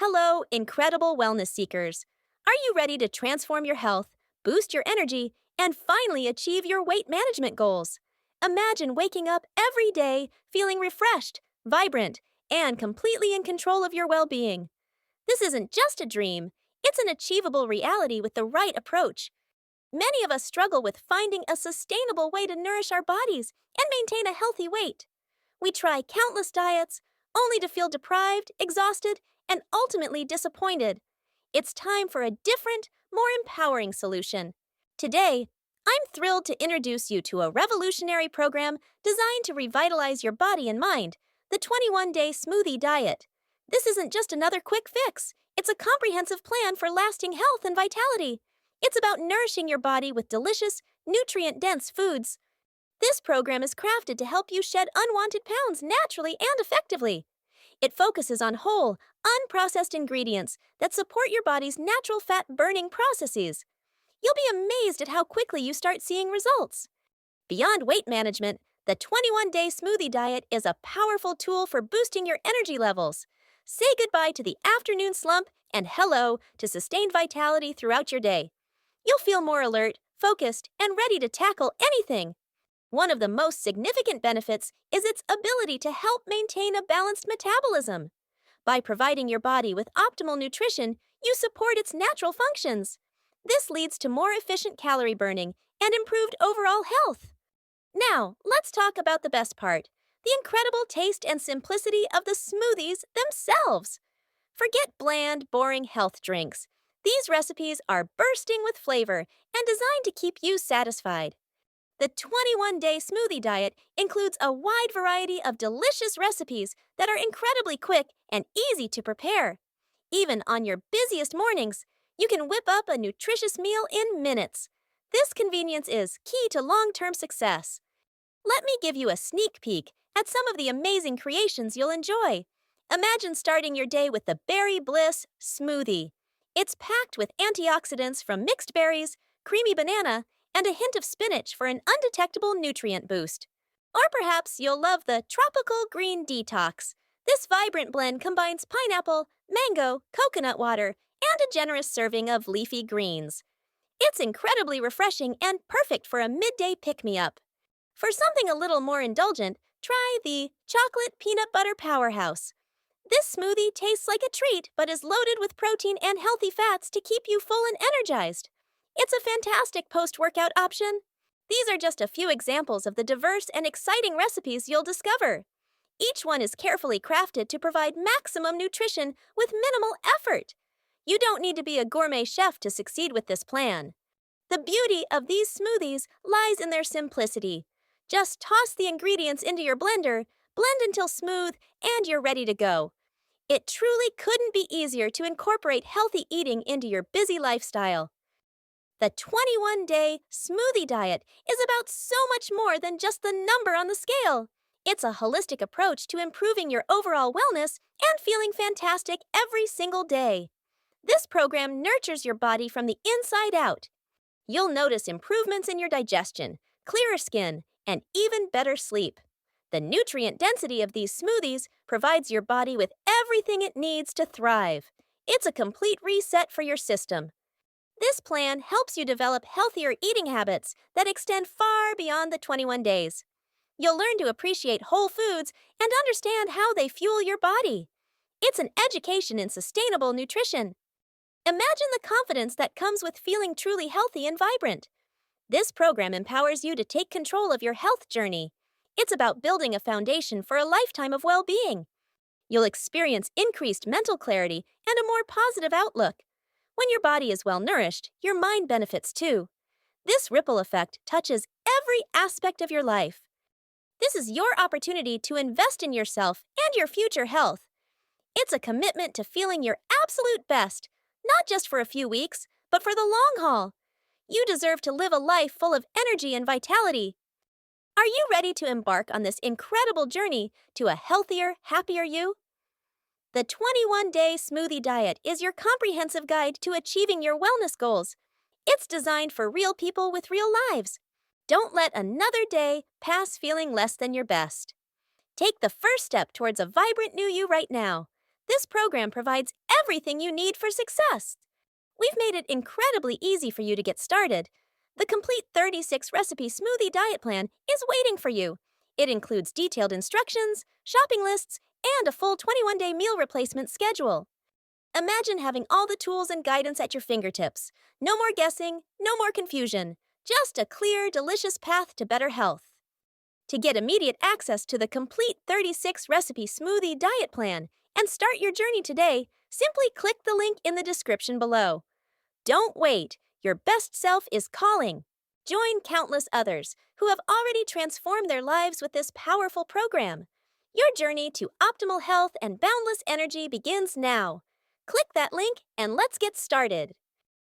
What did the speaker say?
Hello, incredible wellness seekers. Are you ready to transform your health, boost your energy, and finally achieve your weight management goals? Imagine waking up every day feeling refreshed, vibrant, and completely in control of your well being. This isn't just a dream, it's an achievable reality with the right approach. Many of us struggle with finding a sustainable way to nourish our bodies and maintain a healthy weight. We try countless diets, only to feel deprived, exhausted, and ultimately disappointed. It's time for a different, more empowering solution. Today, I'm thrilled to introduce you to a revolutionary program designed to revitalize your body and mind, the 21-day smoothie diet. This isn't just another quick fix. It's a comprehensive plan for lasting health and vitality. It's about nourishing your body with delicious, nutrient-dense foods. This program is crafted to help you shed unwanted pounds naturally and effectively. It focuses on whole, unprocessed ingredients that support your body's natural fat burning processes. You'll be amazed at how quickly you start seeing results. Beyond weight management, the 21-day smoothie diet is a powerful tool for boosting your energy levels. Say goodbye to the afternoon slump and hello to sustained vitality throughout your day. You'll feel more alert, focused, and ready to tackle anything. One of the most significant benefits is its ability to help maintain a balanced metabolism. By providing your body with optimal nutrition, you support its natural functions. This leads to more efficient calorie burning and improved overall health. Now, let's talk about the best part, the incredible taste and simplicity of the smoothies themselves. Forget bland, boring health drinks. These recipes are bursting with flavor and designed to keep you satisfied. The 21-day smoothie diet includes a wide variety of delicious recipes that are incredibly quick and easy to prepare. Even on your busiest mornings, you can whip up a nutritious meal in minutes. This convenience is key to long-term success. Let me give you a sneak peek at some of the amazing creations you'll enjoy. Imagine starting your day with the Berry Bliss Smoothie. It's packed with antioxidants from mixed berries, creamy banana, and a hint of spinach for an undetectable nutrient boost. Or perhaps you'll love the Tropical Green Detox. This vibrant blend combines pineapple, mango, coconut water, and a generous serving of leafy greens. It's incredibly refreshing and perfect for a midday pick-me-up. For something a little more indulgent, try the Chocolate Peanut Butter Powerhouse. This smoothie tastes like a treat but is loaded with protein and healthy fats to keep you full and energized. It's a fantastic post-workout option. These are just a few examples of the diverse and exciting recipes you'll discover. Each one is carefully crafted to provide maximum nutrition with minimal effort. You don't need to be a gourmet chef to succeed with this plan. The beauty of these smoothies lies in their simplicity. Just toss the ingredients into your blender, blend until smooth, and you're ready to go. It truly couldn't be easier to incorporate healthy eating into your busy lifestyle. The 21-day smoothie diet is about so much more than just the number on the scale. It's a holistic approach to improving your overall wellness and feeling fantastic every single day. This program nurtures your body from the inside out. You'll notice improvements in your digestion, clearer skin, and even better sleep. The nutrient density of these smoothies provides your body with everything it needs to thrive. It's a complete reset for your system. This plan helps you develop healthier eating habits that extend far beyond the 21 days. You'll learn to appreciate whole foods and understand how they fuel your body. It's an education in sustainable nutrition. Imagine the confidence that comes with feeling truly healthy and vibrant. This program empowers you to take control of your health journey. It's about building a foundation for a lifetime of well-being. You'll experience increased mental clarity and a more positive outlook. When your body is well-nourished, your mind benefits too. This ripple effect touches every aspect of your life. This is your opportunity to invest in yourself and your future health. It's a commitment to feeling your absolute best, not just for a few weeks, but for the long haul. You deserve to live a life full of energy and vitality. Are you ready to embark on this incredible journey to a healthier, happier you? The 21-day smoothie diet is your comprehensive guide to achieving your wellness goals. It's designed for real people with real lives. Don't let another day pass feeling less than your best. Take the first step towards a vibrant new you right now. This program provides everything you need for success. We've made it incredibly easy for you to get started. The complete 36 recipe smoothie diet plan is waiting for you. It includes detailed instructions, shopping lists, and a full 21-day meal replacement schedule. Imagine having all the tools and guidance at your fingertips. No more guessing, no more confusion. Just a clear, delicious path to better health. To get immediate access to the complete 36 recipe smoothie diet plan and start your journey today, simply click the link in the description below. Don't wait. Your best self is calling. Join countless others who have already transformed their lives with this powerful program. Your journey to optimal health and boundless energy begins now. Click that link and let's get started.